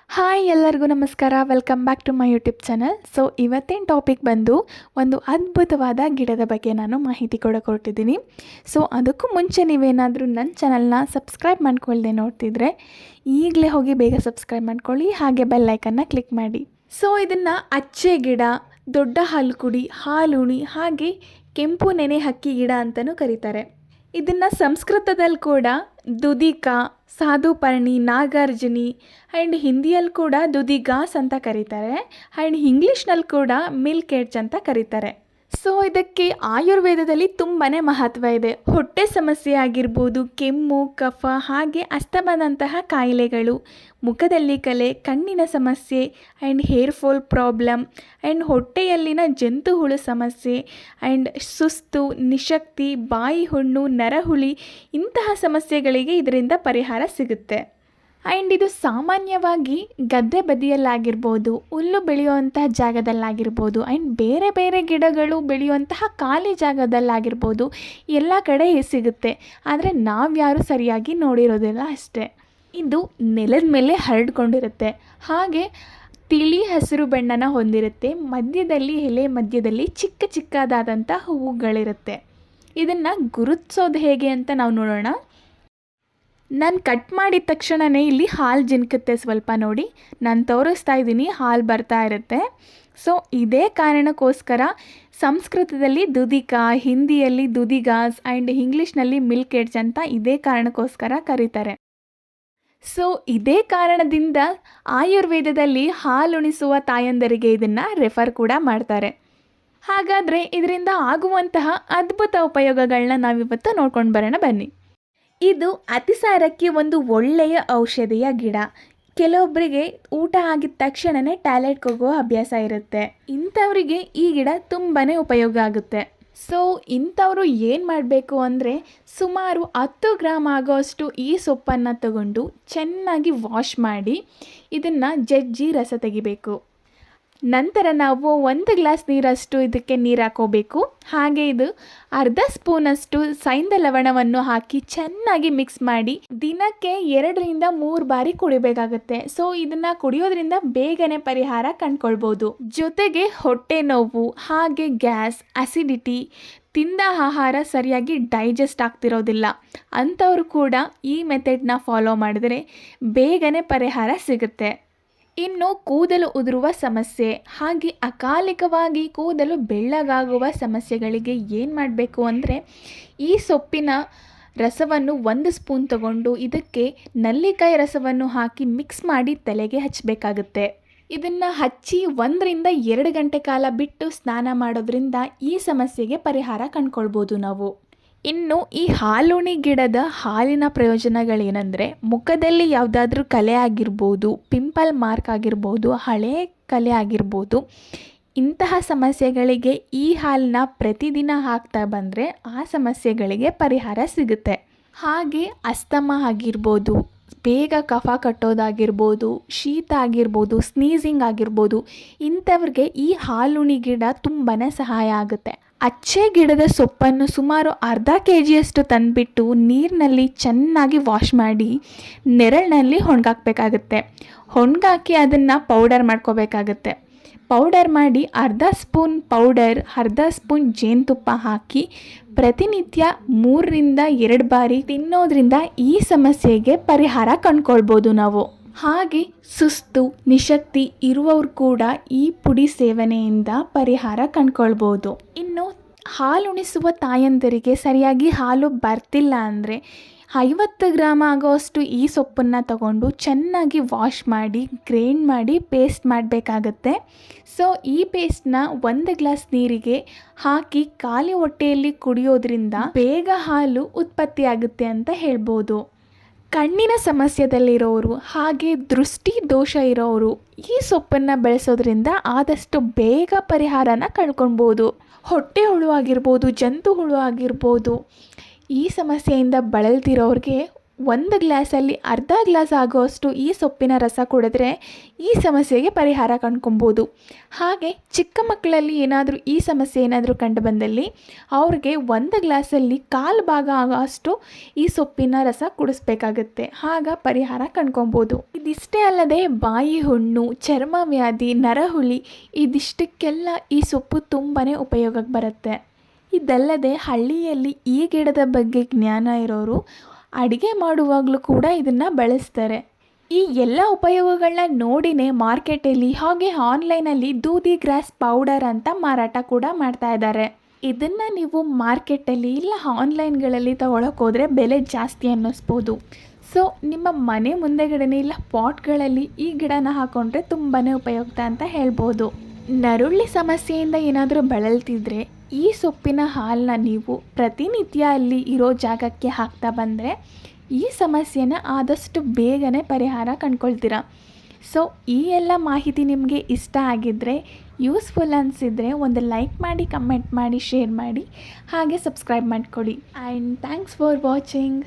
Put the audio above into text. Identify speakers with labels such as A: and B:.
A: Hi ಎಲ್ಲರಿಗೂ ನಮಸ್ಕಾರ. Welcome back to my YouTube channel. So ಇವತ್ತಿನ ಟಾಪಿಕ್ ಬಂದು ಒಂದು ಅದ್ಭುತವಾದ ಗಿಡದ ಬಗ್ಗೆ ನಾನು ಮಾಹಿತಿ ಕೊಡೋಕೆ ಹೊರಟಿದ್ದೀನಿ. ಸೊ ಅದಕ್ಕೂ ಮುಂಚೆ ನೀವೇನಾದರೂ ನನ್ನ ಚಾನಲ್ನ ಸಬ್ಸ್ಕ್ರೈಬ್ ಮಾಡ್ಕೊಳ್ದೆ ನೋಡ್ತಿದ್ರೆ ಈಗಲೇ ಹೋಗಿ ಬೇಗ ಸಬ್ಸ್ಕ್ರೈಬ್ ಮಾಡ್ಕೊಳ್ಳಿ, ಹಾಗೆ ಬೆಲ್ ಐಕನ್ನ ಕ್ಲಿಕ್ ಮಾಡಿ. ಸೊ ಇದನ್ನು ಅಚ್ಚೆ ಗಿಡ, ದೊಡ್ಡ ಹಾಲುಕುಡಿ, ಹಾಲುಣಿ, ಹಾಗೆ ಕೆಂಪು ನೆನೆ ಹಕ್ಕಿ ಗಿಡ ಅಂತಲೂ ಕರೀತಾರೆ. ಇದನ್ನು ಸಂಸ್ಕೃತದಲ್ಲಿ ಕೂಡ ದುದಿಕಾ, ಸಾಧುಪರ್ಣಿ, ನಾಗಾರ್ಜುನಿ ಆ್ಯಂಡ್ ಹಿಂದಿಯಲ್ಲಿ ಕೂಡ ದುದಿಗಾಸ್ ಅಂತ ಕರೀತಾರೆ. ಆ್ಯಂಡ್ ಇಂಗ್ಲೀಷ್ನಲ್ಲಿ ಕೂಡ ಮಿಲ್ಕ್ ಏಡ್ಜ್ ಅಂತ ಕರೀತಾರೆ. ಸೊ ಇದಕ್ಕೆ ಆಯುರ್ವೇದದಲ್ಲಿ ತುಂಬಾ ಮಹತ್ವ ಇದೆ. ಹೊಟ್ಟೆ ಸಮಸ್ಯೆ ಆಗಿರ್ಬೋದು, ಕೆಮ್ಮು, ಕಫ, ಹಾಗೆ ಅಸ್ತಮಾದಂತಹ ಕಾಯಿಲೆಗಳು, ಮುಖದಲ್ಲಿ ಕಲೆ, ಕಣ್ಣಿನ ಸಮಸ್ಯೆ and hair fall problem and ಹೊಟ್ಟೆಯಲ್ಲಿನ ಜಂತು ಹುಳು ಸಮಸ್ಯೆ ಆ್ಯಂಡ್ ಸುಸ್ತು, ನಿಶಕ್ತಿ, ಬಾಯಿ ಹುಣ್ಣು, ನರಹುಳಿ ಇಂತಹ ಸಮಸ್ಯೆಗಳಿಗೆ ಇದರಿಂದ ಪರಿಹಾರ ಸಿಗುತ್ತೆ. ಆ್ಯಂಡ್ ಇದು ಸಾಮಾನ್ಯವಾಗಿ ಗದ್ದೆ ಬದಿಯಲ್ಲಾಗಿರ್ಬೋದು, ಹುಲ್ಲು ಬೆಳೆಯುವಂತಹ ಜಾಗದಲ್ಲಾಗಿರ್ಬೋದು ಆ್ಯಂಡ್ ಬೇರೆ ಬೇರೆ ಗಿಡಗಳು ಬೆಳೆಯುವಂತಹ ಖಾಲಿ ಜಾಗದಲ್ಲಾಗಿರ್ಬೋದು, ಎಲ್ಲ ಕಡೆ ಸಿಗುತ್ತೆ. ಆದರೆ ನಾವ್ಯಾರು ಸರಿಯಾಗಿ ನೋಡಿರೋದಿಲ್ಲ ಅಷ್ಟೇ. ಇದು ನೆಲದ ಮೇಲೆ ಹರಡ್ಕೊಂಡಿರುತ್ತೆ, ಹಾಗೆ ತಿಳಿ ಹಸಿರು ಬಣ್ಣನ ಹೊಂದಿರುತ್ತೆ. ಮಧ್ಯದಲ್ಲಿ ಎಲೆ ಮಧ್ಯದಲ್ಲಿ ಚಿಕ್ಕ ಚಿಕ್ಕದಾದಂಥ ಹೂವುಗಳಿರುತ್ತೆ. ಇದನ್ನು ಗುರುತಿಸೋದು ಹೇಗೆ ಅಂತ ನಾವು ನೋಡೋಣ. ನಾನು ಕಟ್ ಮಾಡಿದ ತಕ್ಷಣವೇ ಇಲ್ಲಿ ಹಾಲು ಜಿನ್ಕುತ್ತೆ, ಸ್ವಲ್ಪ ನೋಡಿ. ನಾನು ತೋರಿಸ್ತಾ ಇದ್ದೀನಿ, ಹಾಲು ಬರ್ತಾ ಇರುತ್ತೆ. ಸೊ ಇದೇ ಕಾರಣಕ್ಕೋಸ್ಕರ ಸಂಸ್ಕೃತದಲ್ಲಿ ದುದಿಕಾ, ಹಿಂದಿಯಲ್ಲಿ ದುದಿಗಾಸ್ ಆ್ಯಂಡ್ ಇಂಗ್ಲೀಷ್ನಲ್ಲಿ ಮಿಲ್ಕ್ ಏಡ್ಜ್ ಅಂತ ಇದೇ ಕಾರಣಕ್ಕೋಸ್ಕರ ಕರೀತಾರೆ. ಸೊ ಇದೇ ಕಾರಣದಿಂದ ಆಯುರ್ವೇದದಲ್ಲಿ ಹಾಲುಣಿಸುವ ತಾಯಂದರಿಗೆ ಇದನ್ನು ರೆಫರ್ ಕೂಡ ಮಾಡ್ತಾರೆ. ಹಾಗಾದರೆ ಇದರಿಂದ ಆಗುವಂತಹ ಅದ್ಭುತ ಉಪಯೋಗಗಳನ್ನ ನಾವಿವತ್ತು ನೋಡ್ಕೊಂಡು ಬರೋಣ ಬನ್ನಿ. ಇದು ಅತಿಸಾರಕ್ಕೆ ಒಂದು ಒಳ್ಳೆಯ ಔಷಧಿಯ ಗಿಡ. ಕೆಲವೊಬ್ಬರಿಗೆ ಊಟ ಆಗಿದ ತಕ್ಷಣವೇ ಟಾಯ್ಲೆಟ್ಗೆ ಹೋಗೋ ಅಭ್ಯಾಸ ಇರುತ್ತೆ. ಇಂಥವರಿಗೆ ಈ ಗಿಡ ತುಂಬಾ ಉಪಯೋಗ ಆಗುತ್ತೆ. ಸೊ ಇಂಥವರು ಏನು ಮಾಡಬೇಕು ಅಂದರೆ, ಸುಮಾರು 10 ಗ್ರಾಮ್ ಆಗೋಷ್ಟು ಈ ಸೊಪ್ಪನ್ನು ತಗೊಂಡು ಚೆನ್ನಾಗಿ ವಾಶ್ ಮಾಡಿ ಇದನ್ನು ಜಜ್ಜಿ ರಸ ತೆಗಿಬೇಕು. ನಂತರ ನಾವು 1 ಗ್ಲಾಸ್ ನೀರಷ್ಟು ಇದಕ್ಕೆ ನೀರು ಹಾಕೋಬೇಕು. ಹಾಗೆ ಇದು ಅರ್ಧ ಸ್ಪೂನಷ್ಟು ಸೈಂಧ ಲವಣವನ್ನು ಹಾಕಿ ಚೆನ್ನಾಗಿ ಮಿಕ್ಸ್ ಮಾಡಿ ದಿನಕ್ಕೆ 2ರಿಂದ 3 ಬಾರಿ ಕುಡಿಬೇಕಾಗುತ್ತೆ. ಸೊ ಇದನ್ನು ಕುಡಿಯೋದ್ರಿಂದ ಬೇಗನೆ ಪರಿಹಾರ ಕಂಡ್ಕೊಳ್ಬೋದು. ಜೊತೆಗೆ ಹೊಟ್ಟೆ ನೋವು, ಹಾಗೆ ಗ್ಯಾಸ್, ಅಸಿಡಿಟಿ, ತಿಂದ ಆಹಾರ ಸರಿಯಾಗಿ ಡೈಜೆಸ್ಟ್ ಆಗ್ತಿರೋದಿಲ್ಲ ಅಂಥವರು ಕೂಡ ಈ ಮೆಥಡ್ನ ಫಾಲೋ ಮಾಡಿದರೆ ಬೇಗನೆ ಪರಿಹಾರ ಸಿಗುತ್ತೆ. ಇನ್ನು ಕೂದಲು ಉದುರುವ ಸಮಸ್ಯೆ, ಹಾಗೆ ಅಕಾಲಿಕವಾಗಿ ಕೂದಲು ಬೆಳ್ಳಗಾಗುವ ಸಮಸ್ಯೆಗಳಿಗೆ ಏನು ಮಾಡಬೇಕು ಅಂದರೆ, ಈ ಸೊಪ್ಪಿನ ರಸವನ್ನು 1 ಸ್ಪೂನ್ ತಗೊಂಡು ಇದಕ್ಕೆ ನಲ್ಲಿಕಾಯಿ ರಸವನ್ನು ಹಾಕಿ ಮಿಕ್ಸ್ ಮಾಡಿ ತಲೆಗೆ ಹಚ್ಚಬೇಕಾಗುತ್ತೆ. ಇದನ್ನು ಹಚ್ಚಿ 1ರಿಂದ 2 ಗಂಟೆ ಕಾಲ ಬಿಟ್ಟು ಸ್ನಾನ ಮಾಡೋದ್ರಿಂದ ಈ ಸಮಸ್ಯೆಗೆ ಪರಿಹಾರ ಕಂಡ್ಕೊಳ್ಬೋದು ನಾವು. ಇನ್ನು ಈ ಹಾಲುಣಿ ಗಿಡದ ಹಾಲಿನ ಪ್ರಯೋಜನಗಳೇನೆಂದರೆ, ಮುಖದಲ್ಲಿ ಯಾವುದಾದ್ರೂ ಕಲೆ ಆಗಿರ್ಬೋದು, ಪಿಂಪಲ್ ಮಾರ್ಕ್ ಆಗಿರ್ಬೋದು, ಹಳೆ ಕಲೆ ಆಗಿರ್ಬೋದು, ಇಂತಹ ಸಮಸ್ಯೆಗಳಿಗೆ ಈ ಹಾಲನ್ನ ಪ್ರತಿದಿನ ಹಾಕ್ತಾ ಬಂದರೆ ಆ ಸಮಸ್ಯೆಗಳಿಗೆ ಪರಿಹಾರ ಸಿಗುತ್ತೆ. ಹಾಗೆ ಅಸ್ತಮ ಆಗಿರ್ಬೋದು, ಬೇಗ ಕಫ ಕಟ್ಟೋದಾಗಿರ್ಬೋದು, ಶೀತ ಆಗಿರ್ಬೋದು, ಸ್ನೀಸಿಂಗ್ ಆಗಿರ್ಬೋದು, ಇಂಥವ್ರಿಗೆ ಈ ಹಾಲುಣಿ ಗಿಡ ತುಂಬಾ ಸಹಾಯ ಆಗುತ್ತೆ. ಅಚ್ಚೆ ಗಿಡದ ಸೊಪ್ಪನ್ನು ಸುಮಾರು ಅರ್ಧ kg ತಂದುಬಿಟ್ಟು ನೀರಿನಲ್ಲಿ ಚೆನ್ನಾಗಿ ವಾಶ್ ಮಾಡಿ ನೆರಳಿನಲ್ಲಿ ಒಣಗಾಕಬೇಕಾಗುತ್ತೆ. ಒಣಗಾಕಿ ಅದನ್ನು ಪೌಡರ್ ಮಾಡ್ಕೋಬೇಕಾಗತ್ತೆ. ಪೌಡರ್ ಮಾಡಿ ಅರ್ಧ ಸ್ಪೂನ್ ಪೌಡರ್, ಅರ್ಧ ಸ್ಪೂನ್ ಜೇನುತುಪ್ಪ ಹಾಕಿ ಪ್ರತಿನಿತ್ಯ 3ರಿಂದ 2 ಬಾರಿ ತಿನ್ನೋದ್ರಿಂದ ಈ ಸಮಸ್ಯೆಗೆ ಪರಿಹಾರ ಕಂಡ್ಕೊಳ್ಬೋದು ನಾವು. ಹಾಗೆ ಸುಸ್ತು, ನಿಶಕ್ತಿ ಇರುವವರು ಕೂಡ ಈ ಪುಡಿ ಸೇವನೆಯಿಂದ ಪರಿಹಾರ ಕಂಡ್ಕೊಳ್ಬೋದು. ಇನ್ನು ಹಾಲುಣಿಸುವ ತಾಯಂದಿರಿಗೆ ಸರಿಯಾಗಿ ಹಾಲು ಬರ್ತಿಲ್ಲ ಅಂದರೆ 50 ಗ್ರಾಮ್ ಆಗೋಷ್ಟು ಈ ಸೊಪ್ಪನ್ನು ತಗೊಂಡು ಚೆನ್ನಾಗಿ ವಾಶ್ ಮಾಡಿ ಗ್ರೈಂಡ್ ಮಾಡಿ ಪೇಸ್ಟ್ ಮಾಡಬೇಕಾಗತ್ತೆ. ಸೊ ಈ ಪೇಸ್ಟ್ನ 1 ಗ್ಲಾಸ್ ನೀರಿಗೆ ಹಾಕಿ ಖಾಲಿ ಹೊಟ್ಟೆಯಲ್ಲಿ ಕುಡಿಯೋದ್ರಿಂದ ಬೇಗ ಹಾಲು ಉತ್ಪತ್ತಿಯಾಗುತ್ತೆ ಅಂತ ಹೇಳ್ಬೋದು. ಕಣ್ಣಿನ ಸಮಸ್ಯೆದಲ್ಲಿರೋರು, ಹಾಗೆ ದೃಷ್ಟಿ ದೋಷ ಇರೋರು ಈ ಸೊಪ್ಪನ್ನು ಬೆಳೆಸೋದ್ರಿಂದ ಆದಷ್ಟು ಬೇಗ ಪರಿಹಾರನ ಕಂಡ್ಕೊಳ್ಬೋದು. ಹೊಟ್ಟೆ ಹುಳು ಆಗಿರ್ಬೋದು, ಜಂತು ಹುಳು ಆಗಿರ್ಬೋದು, ಈ ಸಮಸ್ಯೆಯಿಂದ ಬಳಲ್ತಿರೋರಿಗೆ ಒಂದು ಗ್ಲಾಸಲ್ಲಿ ಅರ್ಧ ಗ್ಲಾಸ್ ಆಗುವಷ್ಟು ಈ ಸೊಪ್ಪಿನ ರಸ ಕುಡಿದ್ರೆ ಈ ಸಮಸ್ಯೆಗೆ ಪರಿಹಾರ ಕಂಡ್ಕೊಬೋದು. ಹಾಗೆ ಚಿಕ್ಕ ಮಕ್ಕಳಲ್ಲಿ ಏನಾದರೂ ಈ ಸಮಸ್ಯೆ ಏನಾದರೂ ಕಂಡು ಬಂದಲ್ಲಿ ಅವ್ರಿಗೆ ಒಂದು ಗ್ಲಾಸಲ್ಲಿ ಕಾಲು ಭಾಗ ಆಗೋಷ್ಟು ಈ ಸೊಪ್ಪಿನ ರಸ ಕುಡಿಸ್ಬೇಕಾಗುತ್ತೆ. ಆಗ ಪರಿಹಾರ ಕಂಡ್ಕೊಬೋದು. ಇದಿಷ್ಟೇ ಅಲ್ಲದೆ ಬಾಯಿ ಹುಣ್ಣು, ಚರ್ಮ ವ್ಯಾಧಿ, ನರಹುಳಿ ಇದಿಷ್ಟಕ್ಕೆಲ್ಲ ಈ ಸೊಪ್ಪು ತುಂಬಾ ಉಪಯೋಗಕ್ಕೆ ಬರುತ್ತೆ. ಇದಲ್ಲದೆ ಹಳ್ಳಿಯಲ್ಲಿ ಈ ಗಿಡದ ಬಗ್ಗೆ ಜ್ಞಾನ ಇರೋರು ಅಡುಗೆ ಮಾಡುವಾಗಲೂ ಕೂಡ ಇದನ್ನು ಬಳಸ್ತಾರೆ. ಈ ಎಲ್ಲ ಉಪಯೋಗಗಳನ್ನ ನೋಡಿನೇ ಮಾರ್ಕೆಟಲ್ಲಿ ಹಾಗೆ ಆನ್ಲೈನಲ್ಲಿ ದೂದಿ ಗ್ರಾಸ್ ಪೌಡರ್ ಅಂತ ಮಾರಾಟ ಕೂಡ ಮಾಡ್ತಾ ಇದ್ದಾರೆ. ಇದನ್ನು ನೀವು ಮಾರ್ಕೆಟಲ್ಲಿ ಇಲ್ಲ ಆನ್ಲೈನ್ಗಳಲ್ಲಿ ತಗೊಳಕ್ಕೆ ಹೋದರೆ ಬೆಲೆ ಜಾಸ್ತಿ ಅನ್ನಿಸ್ಬೋದು. ಸೊ ನಿಮ್ಮ ಮನೆ ಮುಂದೆಗಡೆನೇ ಇಲ್ಲ ಪಾಟ್ಗಳಲ್ಲಿ ಈ ಗಿಡನ ಹಾಕ್ಕೊಂಡ್ರೆ ತುಂಬಾ ಉಪಯುಕ್ತ ಅಂತ ಹೇಳ್ಬೋದು. ನರುಳಿ ಸಮಸ್ಯೆಯಿಂದ ಏನಾದರೂ ಬಳಲ್ತಿದ್ರೆ ಈ ಸೊಪ್ಪಿನ ಹಾಲನ್ನ ನೀವು ಪ್ರತಿನಿತ್ಯ ಅಲ್ಲಿ ಇರೋ ಜಾಗಕ್ಕೆ ಹಾಕ್ತಾ ಬಂದರೆ ಈ ಸಮಸ್ಯೆನ ಆದಷ್ಟು ಬೇಗನೆ ಪರಿಹಾರ ಕಂಡ್ಕೊಳ್ತೀರ. ಸೊ ಈ ಎಲ್ಲ ಮಾಹಿತಿ ನಿಮಗೆ ಇಷ್ಟ ಆಗಿದ್ದರೆ, ಯೂಸ್ಫುಲ್ ಅನಿಸಿದರೆ ಒಂದು ಲೈಕ್ ಮಾಡಿ, ಕಮೆಂಟ್ ಮಾಡಿ, ಶೇರ್ ಮಾಡಿ, ಹಾಗೆ ಸಬ್ಸ್ಕ್ರೈಬ್ ಮಾಡ್ಕೊಳ್ಳಿ. And thanks for watching.